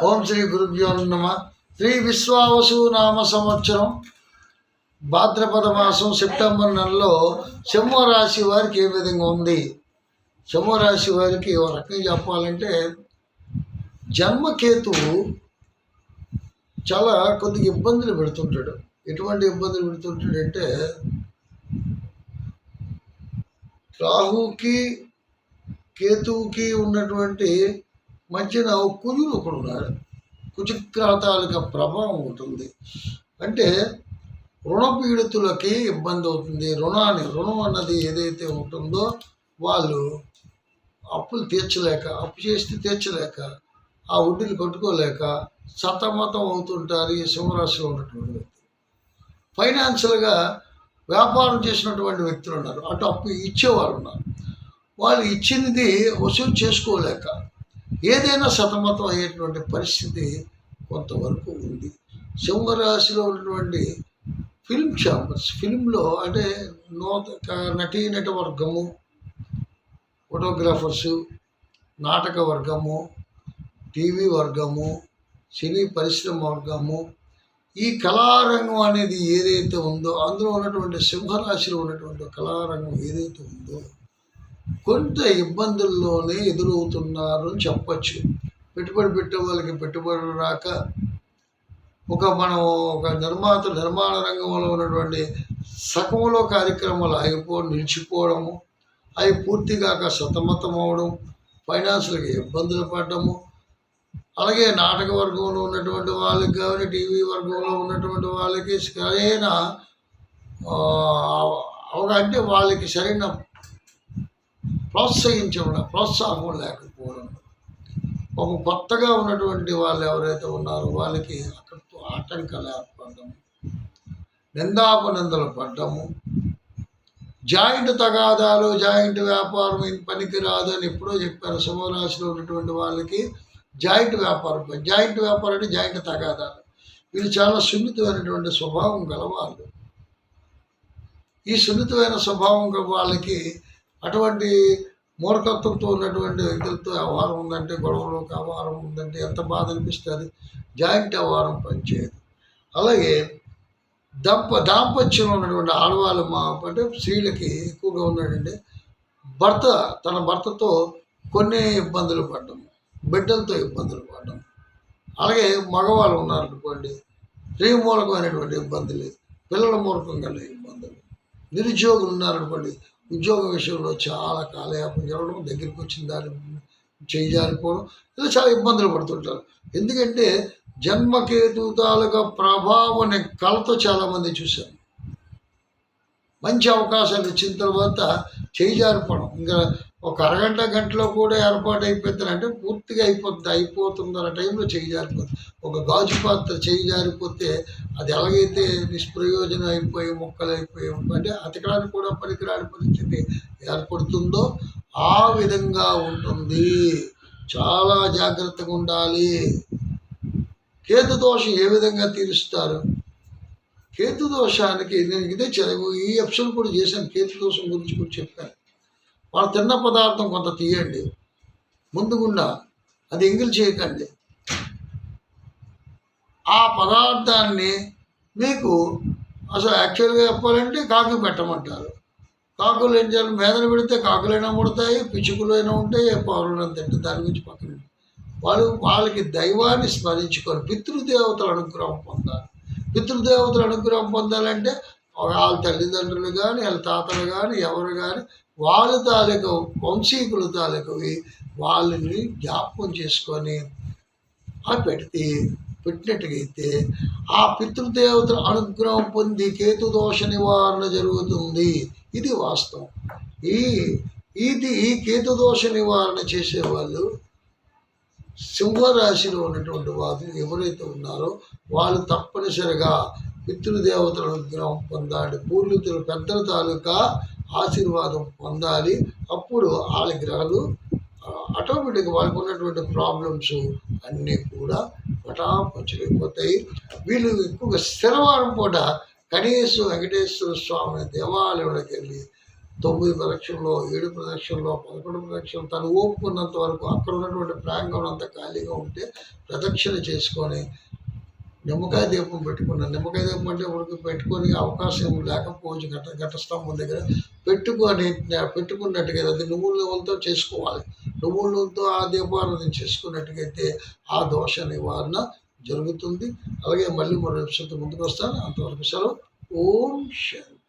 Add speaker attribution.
Speaker 1: ఓం శ్రీ గురుభ్యో నమః. శ్రీ విశ్వావసు నామ సంవత్సరం భాద్రపద మాసం సెప్టెంబర్ నెలలో సింహరాశి వారికి ఏ విధంగా ఉంది? సింహరాశి వారికి ఒక రకంగా చెప్పాలంటే జన్మకేతువు చాలా కొద్దిగా ఇబ్బందులు పెడుతుంటాడు. ఎటువంటి ఇబ్బందులు పెడుతుంటాడంటే రాహుకి కేతువుకి ఉన్నటువంటి మధ్యన కుజుడు ఒకడు ఉన్నాడు. కుజగ్రహాతాలిక ప్రభావం ఉంటుంది. అంటే రుణపీడితులకి ఇబ్బంది అవుతుంది. రుణం అన్నది ఏదైతే ఉంటుందో వాళ్ళు అప్పులు తీర్చలేక, అప్పు చేస్తే తీర్చలేక, ఆ వడ్డీలు కట్టుకోలేక సతమతం అవుతుంటారు ఈ సింహరాశిలో ఉన్నటువంటి వ్యక్తులు. ఫైనాన్షియల్గా వ్యాపారం చేసినటువంటి వ్యక్తులు ఉన్నారు. అటు అప్పు ఇచ్చేవాళ్ళు ఉన్నారు. వాళ్ళు ఇచ్చినది వసూలు చేసుకోలేక ఏదైనా సతమతం అయ్యేటువంటి పరిస్థితి కొంతవరకు ఉంది. సింహరాశిలో ఉన్నటువంటి ఫిల్మ్ ఛాంబర్స్, ఫిల్మ్లో అంటే నటీనట వర్గము, ఫోటోగ్రాఫర్సు, నాటక వర్గము, టీవీ వర్గము, సినీ పరిశ్రమ వర్గము, ఈ కళారంగం అనేది ఏదైతే ఉందో అందులో ఉన్నటువంటి సింహరాశిలో ఉన్నటువంటి కళారంగం ఏదైతే ఉందో కొంత ఇబ్బందుల్లోనే ఎదురవుతున్నారు అని చెప్పచ్చు. పెట్టుబడి పెట్టే వాళ్ళకి పెట్టుబడులు రాక, మనం ఒక నిర్మాణ రంగంలో ఉన్నటువంటి సగంలో కార్యక్రమాలు నిలిచిపోవడము, అవి పూర్తిగాక సతమతం అవడం, ఫైనాన్షియల్గా ఇబ్బందులు పడడము, అలాగే నాటక వర్గంలో ఉన్నటువంటి వాళ్ళకి కానీ టీవీ వర్గంలో ఉన్నటువంటి వాళ్ళకి సరైన అంటే వాళ్ళకి సరైన ప్రోత్సాహం లేకపోవడం, ఒక కొత్తగా ఉన్నటువంటి వాళ్ళు ఎవరైతే ఉన్నారో వాళ్ళకి అక్కడితో ఆటంకాలు ఏర్పడము, నిందాపనిందలు పడ్డము, జాయింట్ తగాదాలు, జాయింట్ వ్యాపారం పనికి రాదు అని ఎప్పుడో చెప్పారు. సింహరాశిలో ఉన్నటువంటి వాళ్ళకి జాయింట్ వ్యాపారం అంటే జాయింట్ తగాదాలు. వీళ్ళు చాలా సున్నితమైనటువంటి స్వభావం గలవాళ్ళు. ఈ సున్నితమైన స్వభావం వాళ్ళకి అటువంటి మూర్ఖత్వంతో ఉన్నటువంటి వ్యక్తులతో వ్యవహారం ఉందంటే, గొడవలోకి వ్యవహారం ఉందంటే ఎంత బాధ అనిపిస్తుంది. జాయింట్ వ్యవహారం పనిచేయదు. అలాగే దాంపత్యంలో ఉన్నటువంటి ఆడవాళ్ళు అంటే స్త్రీలకి ఎక్కువగా ఉన్నాడంటే తన భర్తతో కొన్ని ఇబ్బందులు పడ్డం, బిడ్డలతో ఇబ్బందులు పడ్డం. అలాగే మగవాళ్ళు ఉన్నారనుకోండి, స్త్రీ మూలకమైనటువంటి ఇబ్బందులు, పిల్లల మూలకంగా ఇబ్బందులు. నిరుద్యోగులు ఉన్నారనుకోండి, ఉద్యోగ విషయంలో చాలా కాలయాపన జరగడం, దగ్గరికి వచ్చిన దాన్ని చేయజారిపోవడం, ఇలా చాలా ఇబ్బందులు పడుతుంటారు. ఎందుకంటే జన్మకేతు తాలూకా ప్రభావం కళతో చాలామంది చూశాను. మంచి అవకాశాలు ఇచ్చిన తర్వాత చేయజారిపోవడం, ఇంకా ఒక అరగంట గంటలో కూడా ఏర్పాటు అయిపోతారంటే పూర్తిగా అయిపోతుందన్న టైంలో చేయజారిపోతుంది. ఒక గాజు పాత్ర చేయజారిపోతే అది ఎలాగైతే నిష్ప్రయోజనం అయిపోయి ముక్కలు అయిపోయి అంటే అతకడానికి కూడా పనికిరాని పరిస్థితి ఏర్పడుతుందో ఆ విధంగా ఉంటుంది. చాలా జాగ్రత్తగా ఉండాలి. కేతు దోషం ఏ విధంగా తీరుస్తారు? కేతు దోషానికి నేను ఈ ఎపిసోడ్ కూడా చేశాను. కేతు దోషం గురించి కూడా చెప్పాను. వాళ్ళు తిన్న పదార్థం కొంత తీయండి, ముందుగుండా అది ఎంగిల్ చేయకండి. ఆ పదార్థాన్ని మీకు అసలు యాక్చువల్గా చెప్పాలంటే కాకి పెట్టమంటారు. కాకులు ఏం చేయాలి? మేదలు పెడితే కాకులైనా ముడతాయి, పిచ్చుకులైనా ఉంటాయి, పౌరులైనా తింటాయి. దాని గురించి పక్కన వాళ్ళకి దైవాన్ని స్మరించుకొని పితృదేవతల అనుగ్రహం పొందాలి. పితృదేవతల అనుగ్రహం పొందాలంటే వాళ్ళ తల్లిదండ్రులు కానీ, వాళ్ళ తాతలు కానీ, ఎవరు కానీ వాళ్ళ తాలూకు వంశీకుల తాలూకువి వాళ్ళని జ్ఞాపకం చేసుకొని పెట్టినట్టుగైతే ఆ పితృదేవతల అనుగ్రహం పొంది కేతు దోష నివారణ జరుగుతుంది. ఇది వాస్తవం. ఈ కేతు దోష నివారణ చేసేవాళ్ళు సింహరాశిలో ఉన్నటువంటి వాళ్ళు ఎవరైతే ఉన్నారో వాళ్ళు తప్పనిసరిగా పితృదేవతల అనుగ్రహం పొందాలి, పూర్వీకుల పెద్దల తాలూకా ఆశీర్వాదం పొందాలి. అప్పుడు వాళ్ళ గ్రహాలు ఆటోమేటిక్గా వాళ్ళకు ఉన్నటువంటి ప్రాబ్లమ్స్ అన్నీ కూడా పటాపంచలైపోతాయి. వీళ్ళు ఎక్కువగా శనివారం పూట కనీసం వెంకటేశ్వర స్వామి దేవాలయంలోకి వెళ్ళి 9 ప్రదక్షిణలో, 7 ప్రదక్షిణలో, 11 ప్రదక్షిణలు తను ఓపుకున్నంత వరకు అక్కడ ఉన్నటువంటి ప్రాంగణం అంతా ఖాళీగా ఉంటే ప్రదక్షిణ చేసుకొని నిమ్మకాయ దీపం పెట్టుకున్నాను. నిమ్మకాయ దీపం అంటే ఉడికి పెట్టుకొని అవకాశం లేకపోవచ్చు ఘటస్తంభం దగ్గర పెట్టుకున్నట్టుగా అది నువ్వుల నూనెతో చేసుకోవాలి. నువ్వుల నూనెతో ఆ దీపారాధన చేసుకున్నట్టుగైతే ఆ దోష నివారణ జరుగుతుంది. అలాగే మళ్ళీ మరో విషయంతో ముందుకు వస్తాను. అంతవరకు సెలవు. ఓం శాంతి.